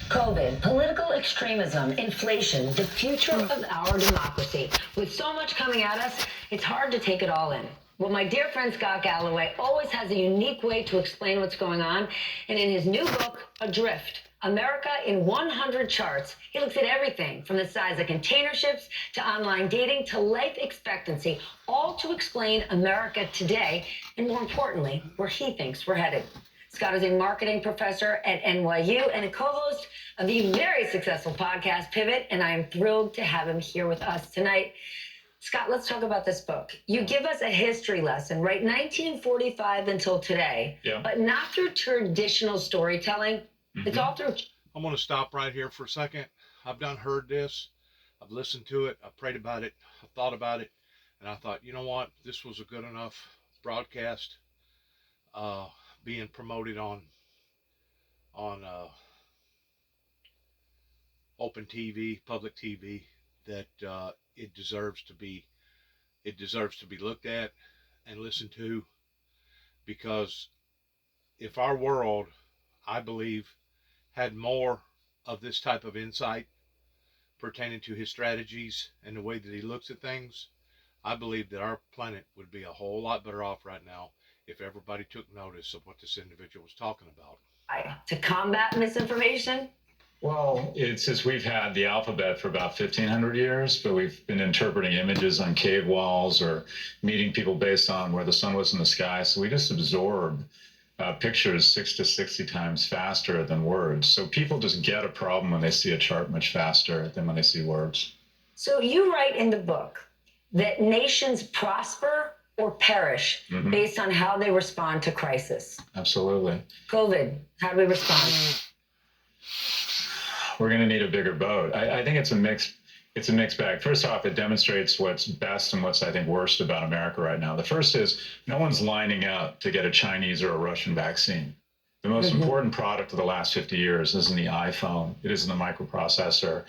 COVID, political extremism, inflation, the future of our democracy. With so much coming at us, it's hard to take it all in. Well, my dear friend Scott Galloway always has a unique way to explain what's going on. And in his new book, Adrift, America in 100 Charts, he looks at everything from the size of container ships to online dating to life expectancy, all to explain America today and, more importantly, where he thinks we're headed. Scott is a marketing professor at NYU and a co-host of the very successful podcast Pivot, and I am thrilled to have him here with us tonight. Scott, let's talk about this book. You give us a history lesson, right? 1945 until today, but not through traditional storytelling. It's all through... I'm going to stop right here for a second. I've heard this. I've listened to it. I've prayed about it. I've thought about it. And I thought, you know what? This was a good enough broadcast being promoted on open TV, public TV, that it deserves to be looked at and listened to, because if our world, I believe, had more of this type of insight pertaining to his strategies and the way that he looks at things, I believe that our planet would be a whole lot better off right now if everybody took notice of what this individual was talking about. To combat misinformation? Well, it's just we've had the alphabet for about 1,500 years, but we've been interpreting images on cave walls or meeting people based on where the sun was in the sky. So we just absorb pictures 6 to 60 times faster than words. So people just get a problem when they see a chart much faster than when they see words. So you write in the book that nations prosper or perish based on how they respond to crisis. Absolutely. COVID, how do we respond? We're going to need a bigger boat. I think it's a mixed bag. First off, it demonstrates what's best and what's, I think, worst about America right now. The first is no one's lining up to get a Chinese or a Russian vaccine. The most important product of the last 50 years isn't the iPhone. It isn't the microprocessor.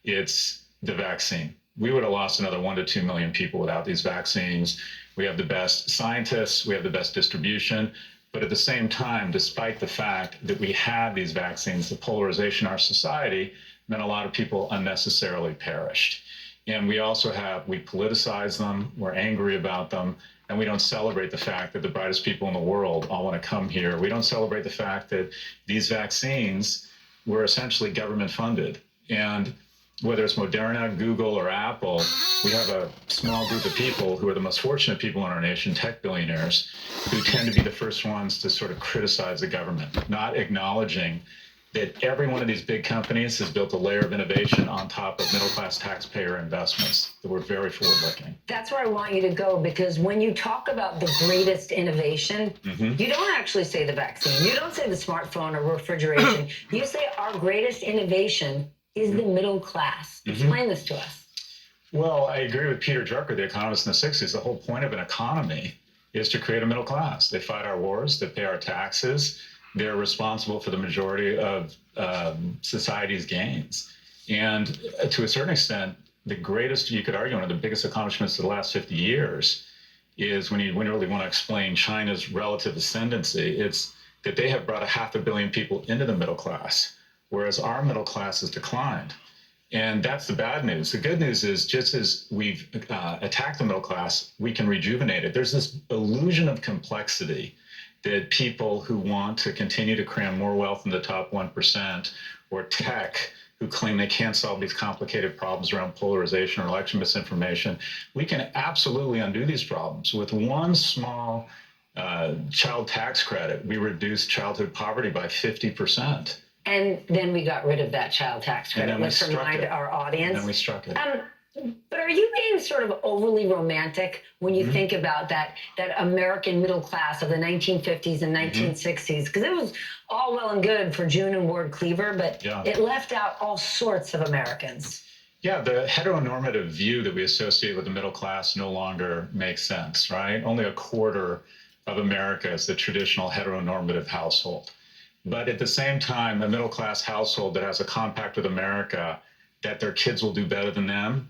It's the vaccine. We would have lost another 1 to 2 million people without these vaccines. We have the best scientists. We have the best distribution. But at the same time, despite the fact that we had these vaccines, the polarization in our society meant a lot of people unnecessarily perished. And we also we politicize them, we're angry about them, and we don't celebrate the fact that the brightest people in the world all want to come here. We don't celebrate the fact that these vaccines were essentially government funded. And whether it's Moderna, Google, or Apple, we have a small group of people who are the most fortunate people in our nation, tech billionaires, who tend to be the first ones to sort of criticize the government, not acknowledging that every one of these big companies has built a layer of innovation on top of middle-class taxpayer investments that were very forward-looking. That's where I want you to go, because when you talk about the greatest innovation, you don't actually say the vaccine. You don't say the smartphone or refrigeration. You say our greatest innovation is the middle class. Explain this to us. Well, I agree with Peter Drucker, the economist in the 60s. The whole point of an economy is to create a middle class. They fight our wars, they pay our taxes, they're responsible for the majority of society's gains. And to a certain extent, the greatest, you could argue, one of the biggest accomplishments of the last 50 years is when you really want to explain China's relative ascendancy, it's that they have brought 500 million people into the middle class, whereas our middle class has declined. And that's the bad news. The good news is, just as we've attacked the middle class, we can rejuvenate it. There's this illusion of complexity that people who want to continue to cram more wealth in the top 1%, or tech, who claim they can't solve these complicated problems around polarization or election misinformation, we can absolutely undo these problems. With one small child tax credit, we reduced childhood poverty by 50%. And then we got rid of that child tax credit. Let's remind our audience. And then we struck it. But are you being sort of overly romantic when you think about that American middle class of the 1950s and 1960s? Because it was all well and good for June and Ward Cleaver, but it left out all sorts of Americans. Yeah, the heteronormative view that we associate with the middle class no longer makes sense, right? Only a quarter of America is the traditional heteronormative household. But at the same time, a middle class household that has a compact with America that their kids will do better than them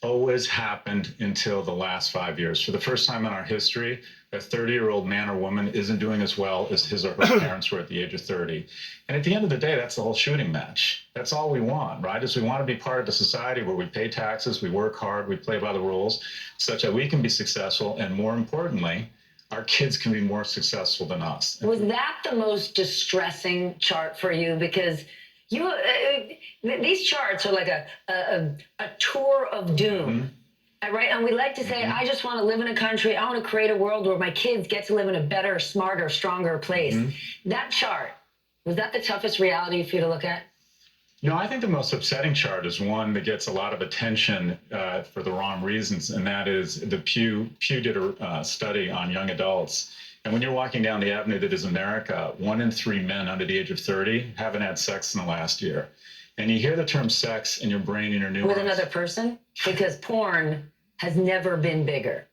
always happened until the last 5 years. For the first time in our history, a 30-year-old man or woman isn't doing as well as his or her parents were at the age of 30. And at the end of the day, that's the whole shooting match. That's all we want, right? Is we want to be part of the society where we pay taxes, we work hard, we play by the rules, such that we can be successful, and more importantly, our kids can be more successful than us. Was that the most distressing chart for you? Because you these charts are like a tour of doom. Right? And we like to say, I just want to live in a country, I want to create a world where my kids get to live in a better, smarter, stronger place. That chart, was that the toughest reality for you to look at? You know, I think the most upsetting chart is one that gets a lot of attention for the wrong reasons, and that is the Pew did a study on young adults. And when you're walking down the avenue that is America, 1 in 3 men under the age of 30 haven't had sex in the last year. And you hear the term sex in your brain and your neurons. With another person? Because porn has never been bigger.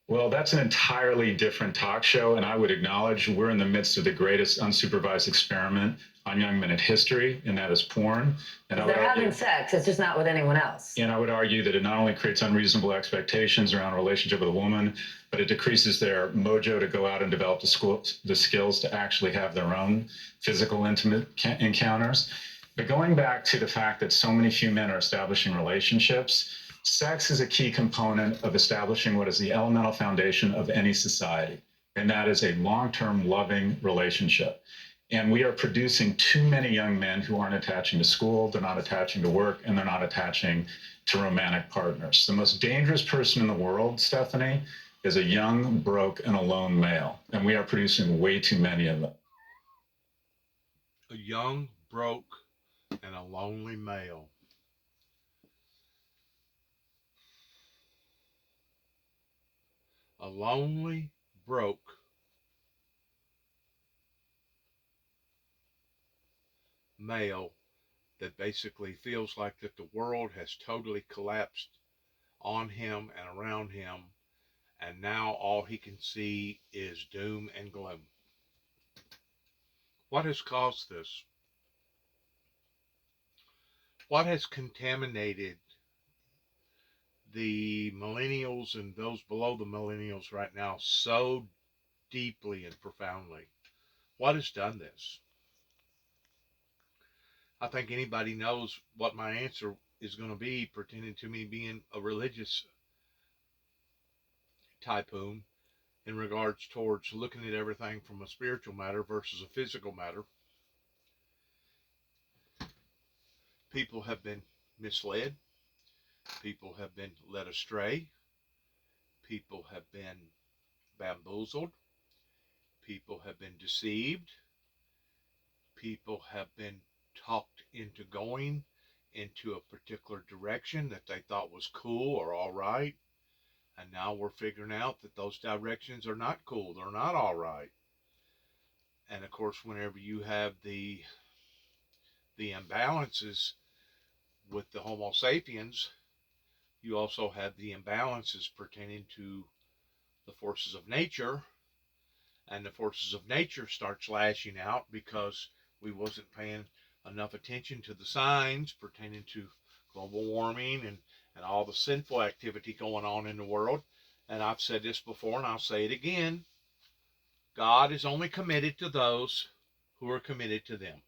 Well, that's an entirely different talk show, and I would acknowledge we're in the midst of the greatest unsupervised experiment on young men in history, and that is porn. And they're having sex, it's just not with anyone else. And I would argue that it not only creates unreasonable expectations around a relationship with a woman, but it decreases their mojo to go out and develop the skills to actually have their own physical, intimate encounters. But going back to the fact that so many few men are establishing relationships, sex is a key component of establishing what is the elemental foundation of any society, and that is a long-term loving relationship. And we are producing too many young men who aren't attaching to school, they're not attaching to work, and they're not attaching to romantic partners. The most dangerous person in the world, Stephanie, is a young, broke, and alone male, and we are producing way too many of them. A young, broke, and a lonely male. A lonely, broke, male that basically feels like that the world has totally collapsed on him and around him, and now all he can see is doom and gloom. What has caused this? What has contaminated the millennials and those below the millennials right now so deeply and profoundly? What has done this? I think anybody knows what my answer is going to be pertaining to me being a religious tycoon in regards towards looking at everything from a spiritual matter versus a physical matter. People have been misled. People have been led astray. People have been bamboozled. People have been deceived. People have been talked into going into a particular direction that they thought was cool or all right. And now we're figuring out that those directions are not cool. They're not all right. And of course, whenever you have the imbalances with the Homo sapiens, you also have the imbalances pertaining to the forces of nature, and the forces of nature starts lashing out because we wasn't paying enough attention to the signs pertaining to global warming and all the sinful activity going on in the world. And I've said this before and I'll say it again. God is only committed to those who are committed to them.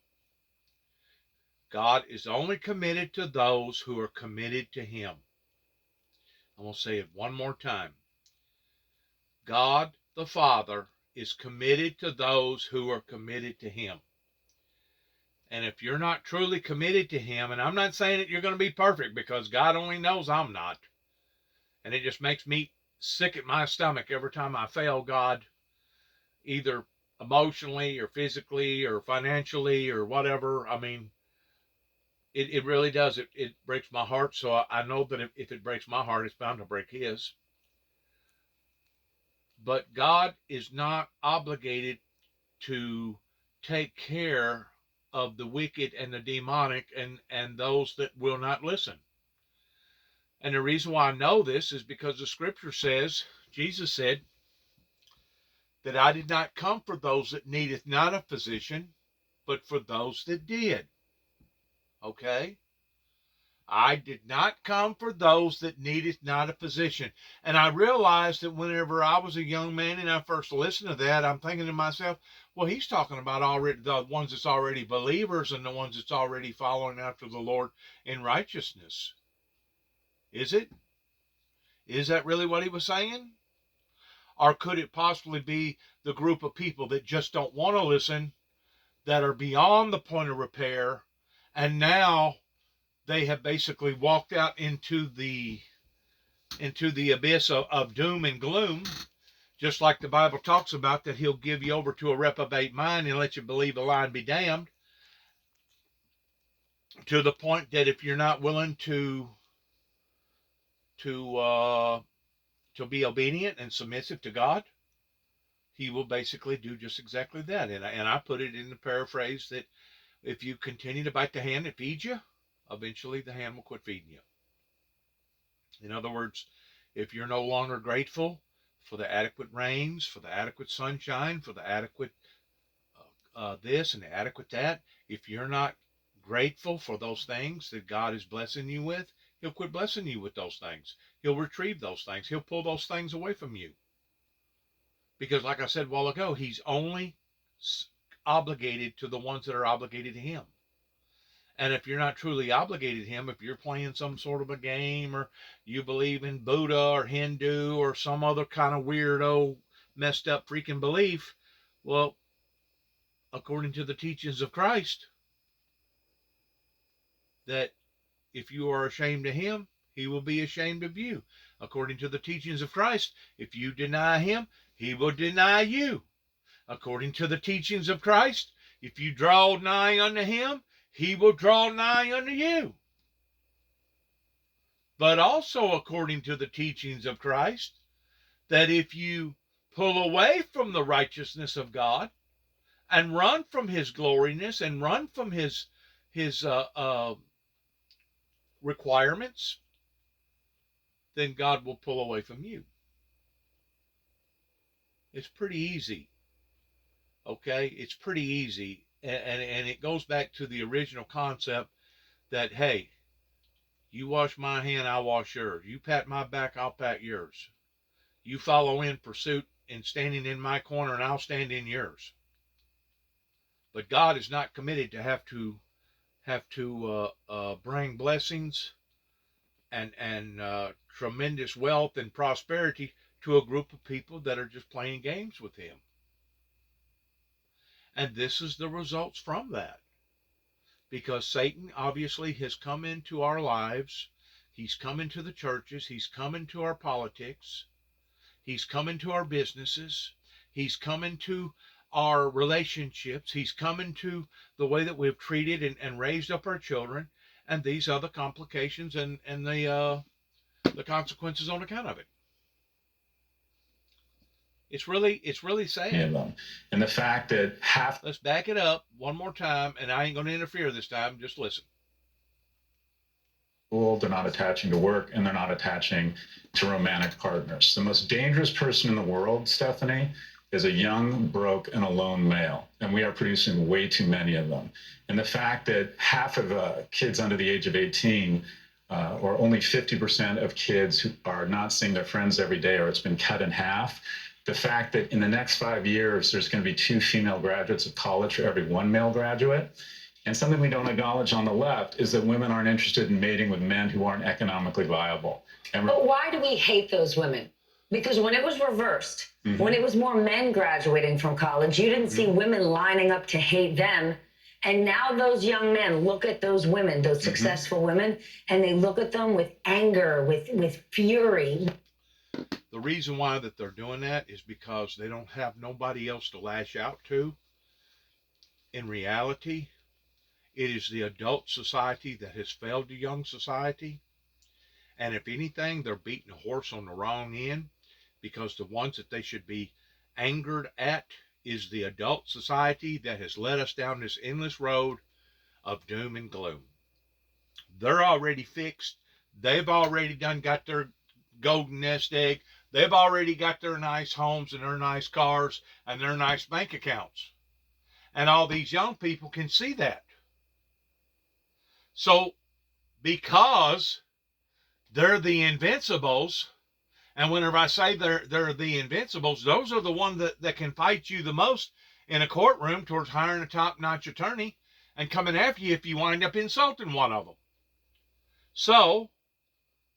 God is only committed to those who are committed to him. I'm going to say it one more time. God the Father is committed to those who are committed to him. And if you're not truly committed to him, and I'm not saying that you're going to be perfect, because God only knows I'm not. And it just makes me sick at my stomach every time I fail God, either emotionally or physically or financially or whatever. I mean, it really does. It breaks my heart. So I know that if it breaks my heart, it's bound to break his. But God is not obligated to take care of the wicked and the demonic and those that will not listen. And the reason why I know this is because the scripture says, Jesus said, that I did not come for those that needeth not a physician, but for those that did. Okay? I did not come for those that needeth not a physician. And I realized that whenever I was a young man and I first listened to that, I'm thinking to myself, well, he's talking about already the ones that's already believers and the ones that's already following after the Lord in righteousness. Is it? Is that really what he was saying? Or could it possibly be the group of people that just don't want to listen, that are beyond the point of repair, and now they have basically walked out into the abyss of doom and gloom, just like the Bible talks about, that he'll give you over to a reprobate mind and let you believe a lie and be damned, to the point that if you're not willing to be obedient and submissive to God, he will basically do just exactly that. And I put it in the paraphrase that if you continue to bite the hand that feeds you, eventually the hand will quit feeding you. In other words, if you're no longer grateful for the adequate rains, for the adequate sunshine, for the adequate this and the adequate that, if you're not grateful for those things that God is blessing you with, he'll quit blessing you with those things. He'll retrieve those things. He'll pull those things away from you. Because like I said a while ago, he's only obligated to the ones that are obligated to him. And if you're not truly obligated to him, if you're playing some sort of a game, or you believe in Buddha or Hindu or some other kind of weirdo, messed up freaking belief, well, according to the teachings of Christ, that if you are ashamed of him, he will be ashamed of you. According to the teachings of Christ, if you deny him, he will deny you. According to the teachings of Christ, if you draw nigh unto him, he will draw nigh unto you. But also according to the teachings of Christ, that if you pull away from the righteousness of God and run from his gloriness and run from his requirements, then God will pull away from you. It's pretty easy. Okay? It's pretty easy. And it goes back to the original concept that, hey, you wash my hand, I'll wash yours. You pat my back, I'll pat yours. You follow in pursuit and standing in my corner, and I'll stand in yours. But God is not committed to have to bring blessings and tremendous wealth and prosperity to a group of people that are just playing games with him. And this is the results from that. Because Satan obviously has come into our lives. He's come into the churches. He's come into our politics. He's come into our businesses. He's come into our relationships. He's come into the way that we've treated and raised up our children. And these are the complications and the consequences on account of it. It's really sad. Yeah, and the fact that Let's back it up one more time, and I ain't going to interfere this time. Just listen. They're not attaching to work, and they're not attaching to romantic partners. The most dangerous person in the world, Stephanie, is a young, broke, and alone male. And we are producing way too many of them. And the fact that half of kids under the age of 18, or only 50% of kids who are not seeing their friends every day, or it's been cut in half, the fact that in the next 5 years, there's going to be 2 female graduates of college for every 1 male graduate. And something we don't acknowledge on the left is that women aren't interested in mating with men who aren't economically viable. But why do we hate those women? Because when it was reversed, when it was more men graduating from college, you didn't see women lining up to hate them. And now those young men look at those women, those successful women, and they look at them with anger, with fury. The reason why that they're doing that is because they don't have nobody else to lash out to. In reality, it is the adult society that has failed the young society. And if anything, they're beating a horse on the wrong end, because the ones that they should be angered at is the adult society that has led us down this endless road of doom and gloom. They're already fixed. They've already got their golden nest egg. They've already got their nice homes and their nice cars and their nice bank accounts. And all these young people can see that. So because they're the invincibles. And whenever I say they're the invincibles, those are the ones that can fight you the most in a courtroom towards hiring a top-notch attorney and coming after you if you wind up insulting one of them. So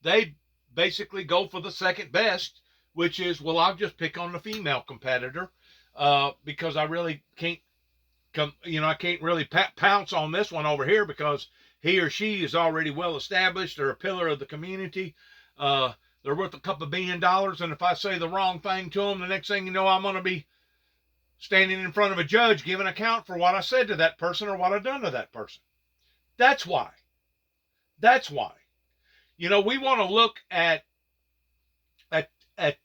they basically go for the second best, which is, well, I'll just pick on the female competitor because I really can't I can't really pounce on this one over here because he or she is already well established. They're a pillar of the community. They're worth a couple $1 billion, and if I say the wrong thing to them, the next thing you know, I'm going to be standing in front of a judge giving account for what I said to that person or what I've done to that person. That's why. That's why. We want to look at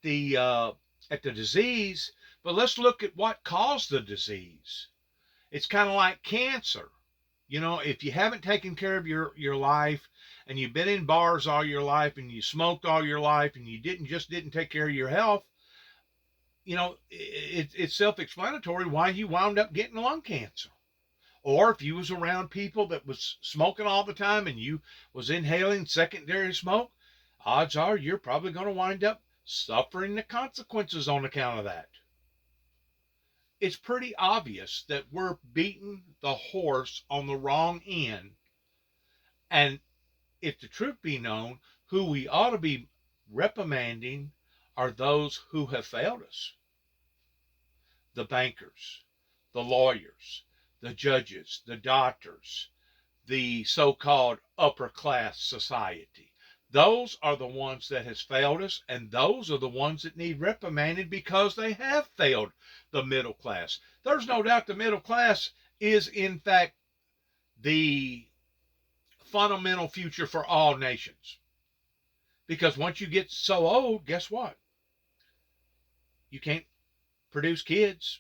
the disease, but let's look at what caused the disease. It's kind of like cancer. If you haven't taken care of your life, and you've been in bars all your life, and you smoked all your life, and you didn't take care of your health, it's self-explanatory why you wound up getting lung cancer. Or if you was around people that was smoking all the time and you was inhaling secondary smoke, odds are you're probably going to wind up suffering the consequences on account of that. It's pretty obvious that we're beating the horse on the wrong end. And if the truth be known, who we ought to be reprimanding are those who have failed us. The bankers, the lawyers, the judges, the doctors, the so-called upper class society. Those are the ones that has failed us, and those are the ones that need reprimanded because they have failed the middle class. There's no doubt the middle class is, in fact, the fundamental future for all nations. Because once you get so old, guess what? You can't produce kids.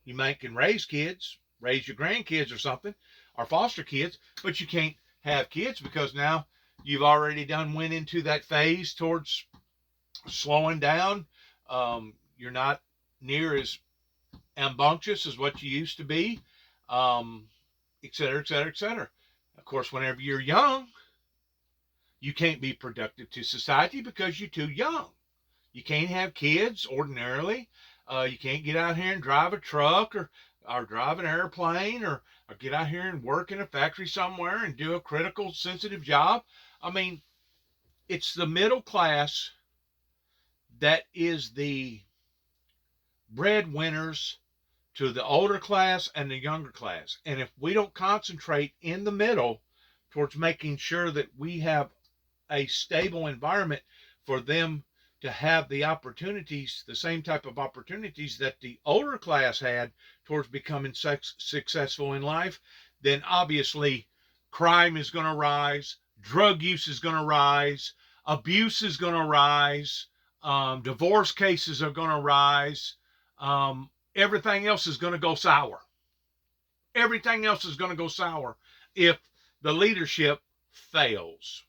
You can raise kids, raise your grandkids or something, or foster kids, but you can't have kids because now you've already went into that phase towards slowing down. You're not near as rambunctious as what you used to be, et cetera, et cetera, et cetera. Of course, whenever you're young, you can't be productive to society because you're too young. You can't have kids ordinarily. You can't get out here and drive a truck or drive an airplane or get out here and work in a factory somewhere and do a critical, sensitive job. I mean, it's the middle class that is the breadwinners to the older class and the younger class. And if we don't concentrate in the middle towards making sure that we have a stable environment for them to have the opportunities, the same type of opportunities that the older class had towards becoming successful in life, then obviously crime is going to rise, drug use is going to rise, abuse is going to rise, divorce cases are going to rise, everything else is going to go sour. Everything else is going to go sour if the leadership fails.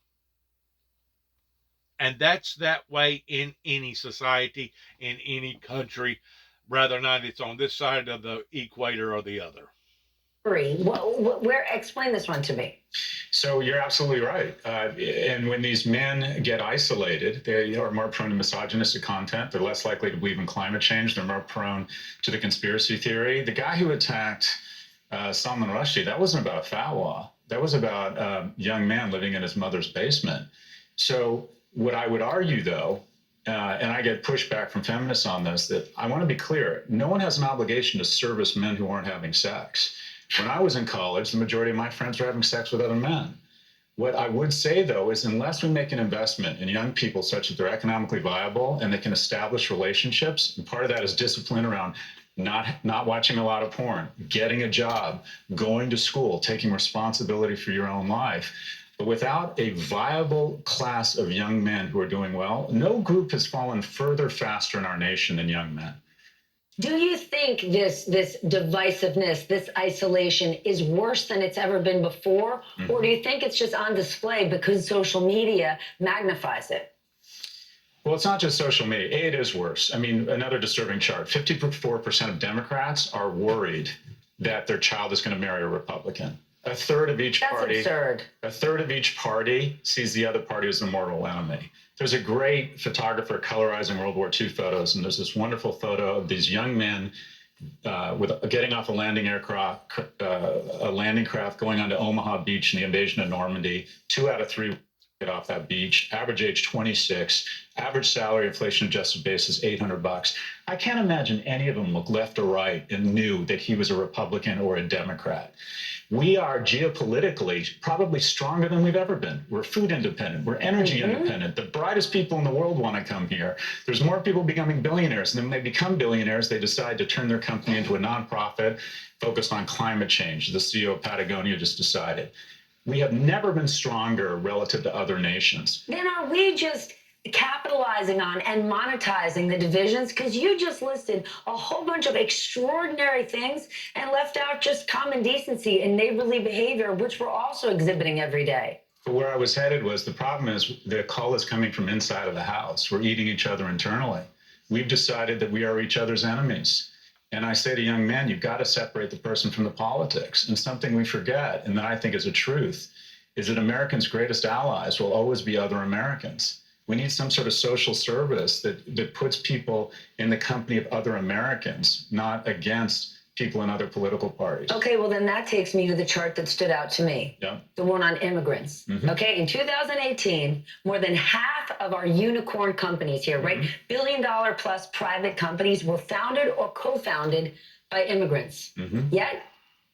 And that's that way in any society, in any country, whether or not it's on this side of the equator or the other. Explain this one to me. So you're absolutely right. And when these men get isolated, they are more prone to misogynistic content. They're less likely to believe in climate change. They're more prone to the conspiracy theory. The guy who attacked Salman Rushdie, that wasn't about fatwa. That was about a young man living in his mother's basement. So what I would argue, though, and I get pushback from feminists on this, that I want to be clear. No one has an obligation to service men who aren't having sex. When I was in college, the majority of my friends were having sex with other men. What I would say, though, is unless we make an investment in young people such that they're economically viable and they can establish relationships, and part of that is discipline around not watching a lot of porn, getting a job, going to school, taking responsibility for your own life. But without a viable class of young men who are doing well, no group has fallen further faster in our nation than young men. Do you think this divisiveness, this isolation is worse than it's ever been before? Mm-hmm. Or do you think it's just on display because social media magnifies it? Well, it's not just social media. It is worse. I mean, another disturbing chart, 54% of Democrats are worried that their child is going to marry a Republican. A third of each That's party. absurd. A third of each party sees the other party as a mortal enemy. There's a great photographer colorizing World War II photos, and there's this wonderful photo of these young men with getting off a landing craft going onto Omaha Beach in the invasion of Normandy. 2 out of 3 get off that beach. Average age 26. Average salary, inflation adjusted basis, $800. I can't imagine any of them looked left or right and knew that he was a Republican or a Democrat. We are geopolitically probably stronger than we've ever been. We're food independent. We're energy independent. The brightest people in the world want to come here. There's more people becoming billionaires. And then when they become billionaires, they decide to turn their company into a nonprofit focused on climate change. The CEO of Patagonia just decided. We have never been stronger relative to other nations. Then are we just capitalizing on and monetizing the divisions? Because you just listed a whole bunch of extraordinary things and left out just common decency and neighborly behavior, which we're also exhibiting every day. But where I was headed was the problem is the call is coming from inside of the house. We're eating each other internally. We've decided that we are each other's enemies. And I say to young men, you've got to separate the person from the politics. And something we forget, and that I think is a truth, is that Americans' greatest allies will always be other Americans. We need some sort of social service that puts people in the company of other Americans, not against people in other political parties. Okay, well, then that takes me to the chart that stood out to me. Yeah. The one on immigrants. Okay, in 2018, more than half of our unicorn companies here, right? $1 billion plus private companies were founded or co-founded by immigrants. Yet,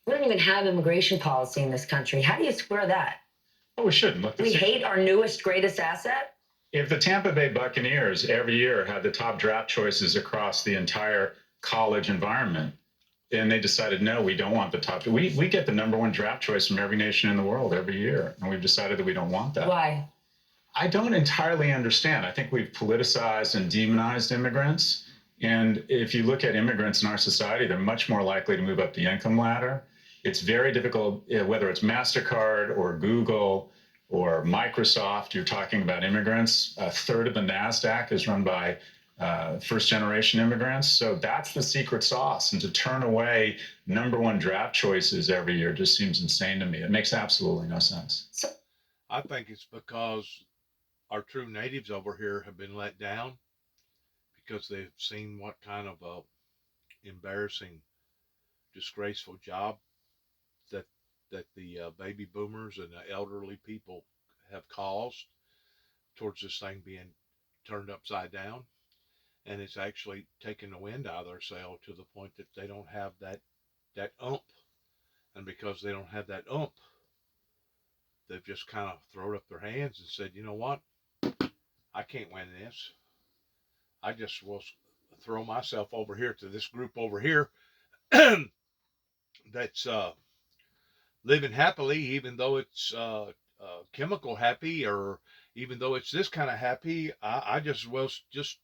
we don't even have immigration policy in this country. How do you square that? Oh, we shouldn't. Look, we hate our newest, greatest asset? If the Tampa Bay Buccaneers every year had the top draft choices across the entire college environment, and they decided, no, we don't want the top. We get the #1 draft choice from every nation in the world every year, and we've decided that we don't want that. Why? I don't entirely understand. I think we've politicized and demonized immigrants. And if you look at immigrants in our society, they're much more likely to move up the income ladder. It's very difficult, whether it's MasterCard or Google or Microsoft, you're talking about immigrants. A third of the NASDAQ is run by first-generation immigrants. So that's the secret sauce. And to turn away #1 draft choices every year just seems insane to me. It makes absolutely no sense. I think it's because our true natives over here have been let down because they've seen what kind of a embarrassing, disgraceful job that the baby boomers and the elderly people have caused towards this thing being turned upside down. And it's actually taken the wind out of their sail to the point that they don't have that oomph. And because they don't have that oomph, they've just kind of thrown up their hands and said, you know what? I can't win this. I just will throw myself over here to this group over here that's living happily, even though it's chemical happy, or even though it's this kind of happy. I just will just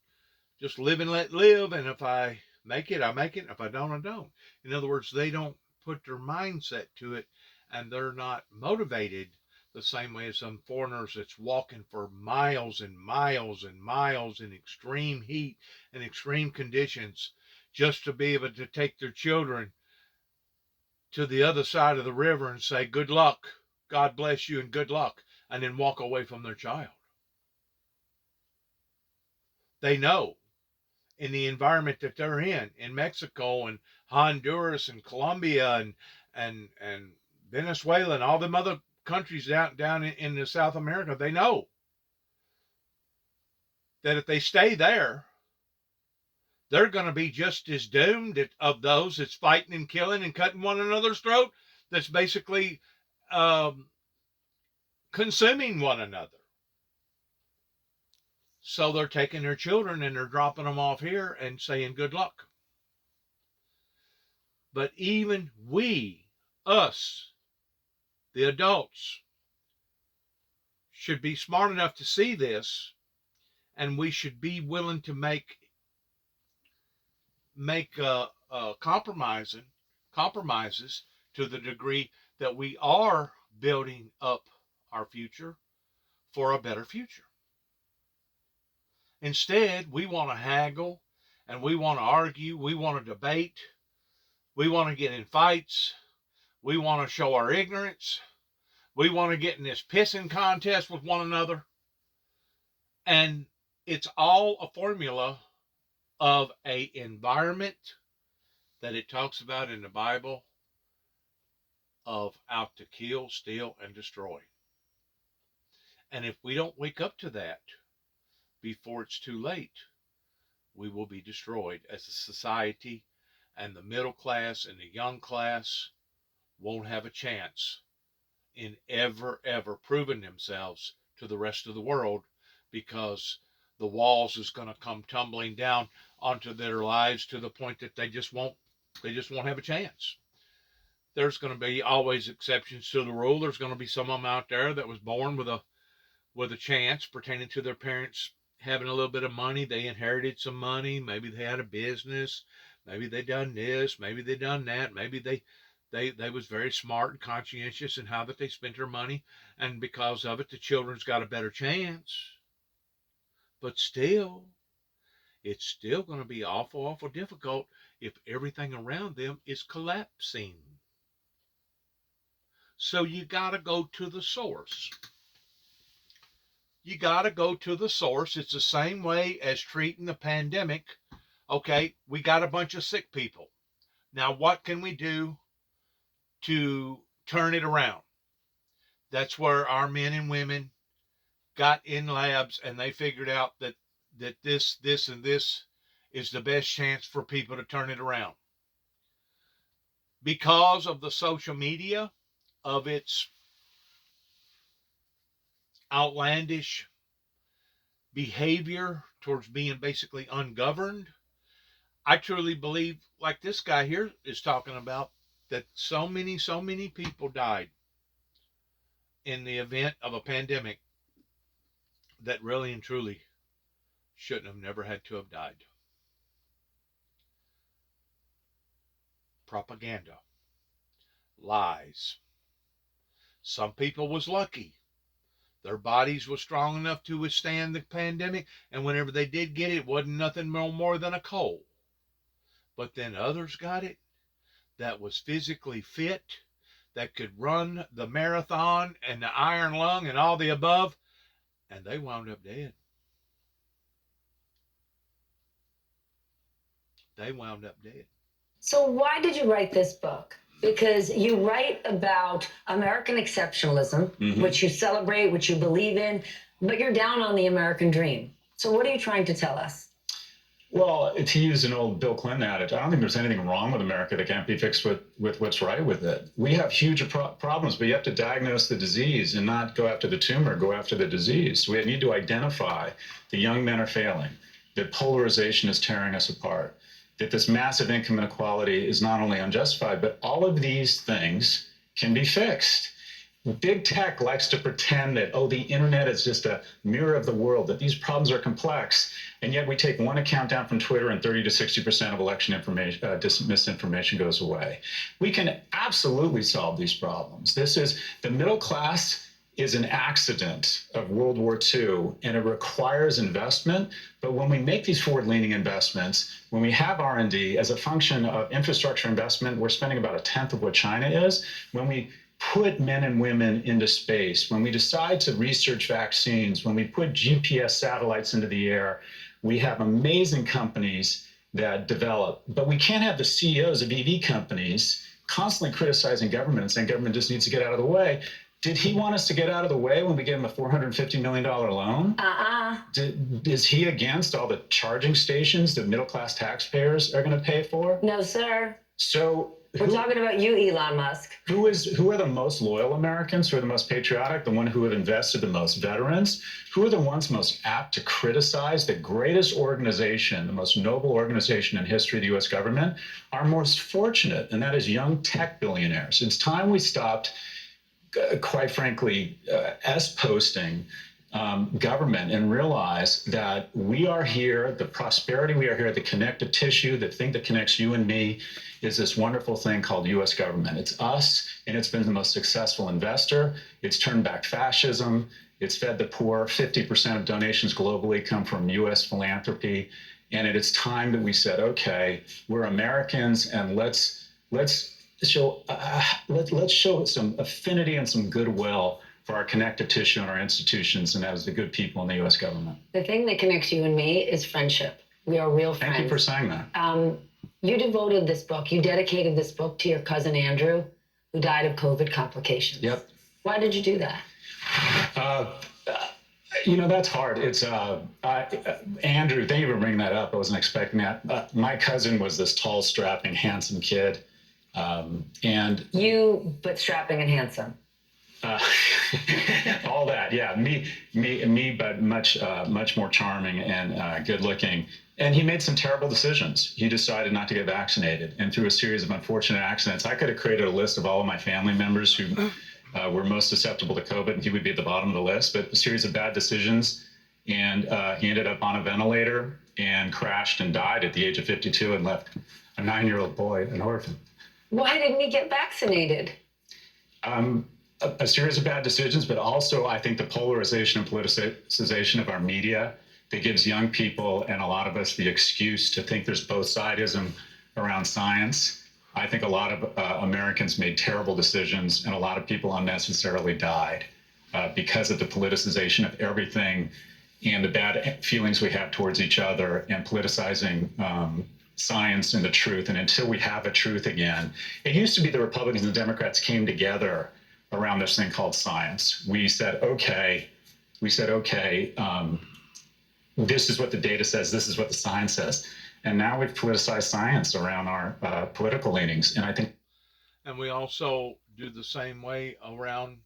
live and let live. And if I make it, I make it. And if I don't, I don't. In other words, they don't put their mindset to it, and they're not motivated the same way as some foreigners that's walking for miles and miles and miles in extreme heat and extreme conditions just to be able to take their children to the other side of the river and say, good luck, God bless you, and good luck, and then walk away from their child. They know in the environment that they're in Mexico and Honduras and Colombia and Venezuela and all them other countries down in the South America, they know that if they stay there, they're going to be just as doomed of those that's fighting and killing and cutting one another's throat, that's basically consuming one another. So they're taking their children and they're dropping them off here and saying good luck. But even we, us, the adults, should be smart enough to see this, and we should be willing to make compromises to the degree that we are building up our future for a better future. Instead, we want to haggle, and we want to argue, we want to debate, we want to get in fights, We want to show our ignorance. We want to get in this pissing contest with one another. And it's all a formula of a environment that it talks about in the Bible of out to kill, steal, and destroy. And if we don't wake up to that before it's too late, we will be destroyed as a society, and the middle class and the young class won't have a chance in ever proving themselves to the rest of the world, because the walls is going to come tumbling down onto their lives to the point that they just won't have a chance. There's going to be always exceptions to the rule. There's going to be some of them out there that was born with a chance pertaining to their parents having a little bit of money. They inherited some money. Maybe they had a business. Maybe they done this. Maybe they done that. Maybe they was very smart and conscientious in how that they spent their money. And because of it, the children's got a better chance. But still, it's still going to be awful difficult if everything around them is collapsing. So you got to go to the source. You got to go to the source. It's the same way as treating the pandemic. Okay, we got a bunch of sick people. Now, what can we do to turn it around? That's where our men and women got in labs and they figured out that this, and this is the best chance for people to turn it around. Because of the social media, of its outlandish behavior towards being basically ungoverned, I truly believe, like this guy here is talking about, that so many people died in the event of a pandemic that really and truly shouldn't have never had to have died. Propaganda, lies. Some people was lucky. Their bodies were strong enough to withstand the pandemic, and whenever they did get it, it wasn't nothing more than a cold. But then others got it that was physically fit, that could run the marathon and the iron lung and all the above, and they wound up dead. They wound up dead. So why did you write this book? Because you write about American exceptionalism, which you celebrate, which you believe in, but you're down on the American dream. So what are you trying to tell us? Well, to use an old Bill Clinton adage, I don't think there's anything wrong with America that can't be fixed with what's right with it. We have huge problems, but you have to diagnose the disease and not go after the tumor, go after the disease. We need to identify the young men are failing, that polarization is tearing us apart, that this massive income inequality is not only unjustified, but all of these things can be fixed. Big tech likes to pretend that, the internet is just a mirror of the world, that these problems are complex. And yet we take one account down from Twitter and 30 to 60% of election information, misinformation goes away. We can absolutely solve these problems. The middle class is an accident of World War II, and it requires investment. But when we make these forward-leaning investments, when we have R&D as a function of infrastructure investment, we're spending about 1/10 of what China is. When we put men and women into space, when we decide to research vaccines, when we put GPS satellites into the air, we have amazing companies that develop. But we can't have the CEOs of EV companies constantly criticizing government and saying government just needs to get out of the way. Did he want us to get out of the way when we gave him a $450 million loan? Is he against all the charging stations that middle-class taxpayers are going to pay for? No, sir. So we're talking about you, Elon Musk. Who are the most loyal Americans? Who are the most patriotic? The one who have invested the most? Veterans? Who are the ones most apt to criticize the greatest organization, the most noble organization in history of the U.S. government? Are most fortunate, and that is young tech billionaires. It's time we stopped, quite frankly, S-posting government and realize that we are here, the prosperity we are here, the connective tissue, the thing that connects you and me is this wonderful thing called U.S. government. It's us, and it's been the most successful investor. It's turned back fascism. It's fed the poor. 50% of donations globally come from U.S. philanthropy. And it is time that we said, okay, we're Americans, and let's let's show some affinity and some goodwill for our connective tissue and our institutions, and as the good people in the U.S. government. The thing that connects you and me is friendship. We are real friends. Thank you for saying that. You devoted this book, you dedicated this book to your cousin Andrew, who died of COVID complications. Yep. Why did you do that? That's hard. It's Andrew. Thank you for bringing that up. I wasn't expecting that. My cousin was this tall, strapping, handsome kid, and but strapping and handsome. All that, yeah. Me, but much more charming and good looking. And he made some terrible decisions. He decided not to get vaccinated, and through a series of unfortunate accidents, I could have created a list of all of my family members who were most susceptible to COVID, and he would be at the bottom of the list. But a series of bad decisions, and he ended up on a ventilator and crashed and died at the age of 52 and left a 9-year-old boy an orphan. Why didn't he get vaccinated? A series of bad decisions, but also I think the polarization and politicization of our media that gives young people and a lot of us the excuse to think there's both sidism around science. I think a lot of Americans made terrible decisions, and a lot of people unnecessarily died because of the politicization of everything and the bad feelings we have towards each other, and politicizing science and the truth. And until we have a truth again, it used to be the Republicans and the Democrats came together around this thing called science. We said, okay, this is what the data says, this is what the science says. And now we've politicized science around our political leanings. And I think. And we also do the same way around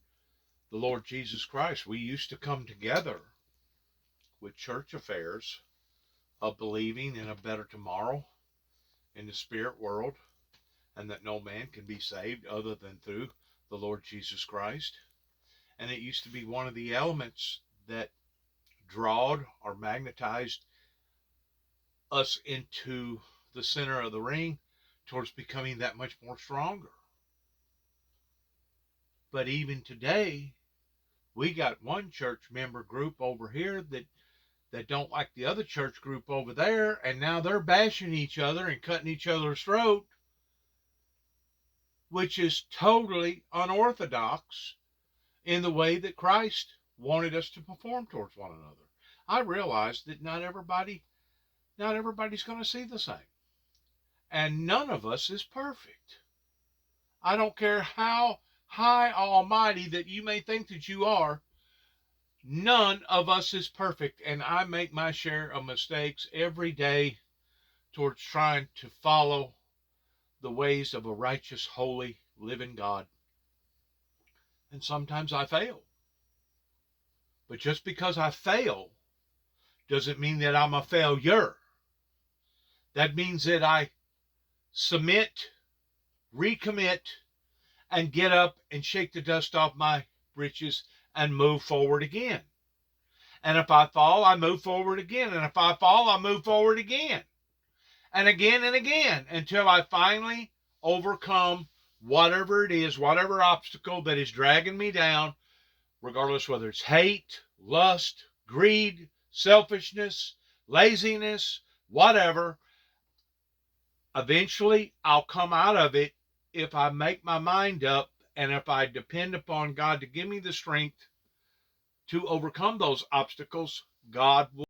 the Lord Jesus Christ. We used to come together with church affairs of believing in a better tomorrow in the spirit world, and that no man can be saved other than through the Lord Jesus Christ. And it used to be one of the elements that drawed or magnetized us into the center of the ring towards becoming that much more stronger. But even today, we got one church member group over here that don't like the other church group over there, and now they're bashing each other and cutting each other's throat, which is totally unorthodox in the way that Christ wanted us to perform towards one another. I realize that not everybody's going to see the same. And none of us is perfect. I don't care how high almighty that you may think that you are. None of us is perfect. And I make my share of mistakes every day towards trying to follow the ways of a righteous, holy, living God. And sometimes I fail. But just because I fail doesn't mean that I'm a failure. That means that I submit, recommit, and get up and shake the dust off my britches and move forward again. And if I fall, I move forward again. And if I fall, I move forward again. And again, until I finally overcome whatever it is, whatever obstacle that is dragging me down, regardless whether it's hate, lust, greed, selfishness, laziness, whatever. Eventually, I'll come out of it if I make my mind up, and if I depend upon God to give me the strength to overcome those obstacles. God will